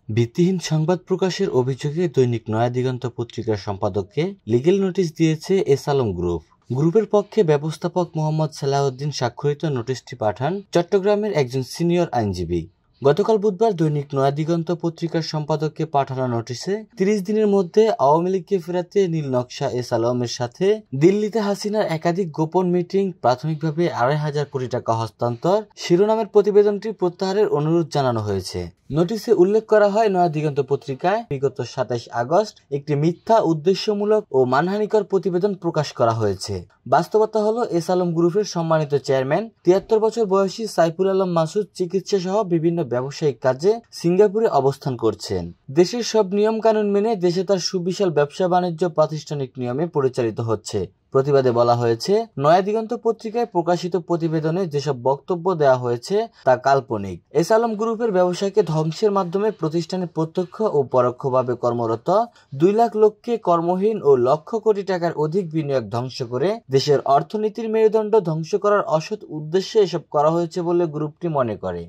ভিত্তিহীন সংবাদ প্রকাশের অভিযোগে দৈনিক নয়া দিগন্ত পত্রিকার সম্পাদককে লিগ্যাল নোটিশ দিয়েছে এস আলম গ্রুপ। গ্রুপের পক্ষে ব্যবস্থাপক মোহাম্মদ সালাহউদ্দিন স্বাক্ষরিত নোটিশটি পাঠান চট্টগ্রামের একজন সিনিয়র আইনজীবী। গতকাল বুধবার দৈনিক নয়া দিগন্ত পত্রিকার সম্পাদককে পাঠানো নোটিশে ৩০ দিনের মধ্যে আওয়ামী লীগকে ফেরাতে নীল নকশা এস আলমের সাথে দিল্লিতে হাসিনার একাধিক গোপন মিটিং, প্রাথমিকভাবে ২৫০০ কোটি টাকা হস্তান্তর শিরোনামের প্রতিবেদনটি প্রত্যাহারের অনুরোধ জানানো হয়েছে। নোটিশে উল্লেখ করা হয়, নয়া দিগন্ত পত্রিকায় বিগত ২৭ আগস্ট একটি মিথ্যা, উদ্দেশ্যমূলক ও মানহানিকর প্রতিবেদন প্রকাশ করা হয়েছে। বাস্তবতা হলো, এস আলম গ্রুপের সম্মানিত চেয়ারম্যান ৭৩ বছর বয়সী সাইফুল আলম মাসুদ চিকিৎসা সহ বিভিন্ন ব্যবসায়িক কাজে সিঙ্গাপুরে অবস্থান করছেন। দেশের সব নিয়ম কানুন মেনে দেশে তার সুবিশাল ব্যবসা বাণিজ্য প্রাতিষ্ঠানিক নিয়মে পরিচালিত হচ্ছে। প্রতিবাদে বলা হয়েছে, নয়া দিগন্ত পত্রিকায় প্রকাশিত প্রতিবেদনে যেসব বক্তব্য দেওয়া হয়েছে তা কাল্পনিক। এস আলম গ্রুপের ব্যবসাকে ধ্বংসের মাধ্যমে প্রতিষ্ঠানে প্রত্যক্ষ ও পরোক্ষভাবে কর্মরত ২ লাখ লোককে কর্মহীন ও লক্ষ কোটি টাকার অধিক বিনিয়োগ ধ্বংস করে দেশের অর্থনীতির মেরুদণ্ড ধ্বংস করার অসৎ উদ্দেশ্যে এসব করা হয়েছে বলে গ্রুপটি মনে করে।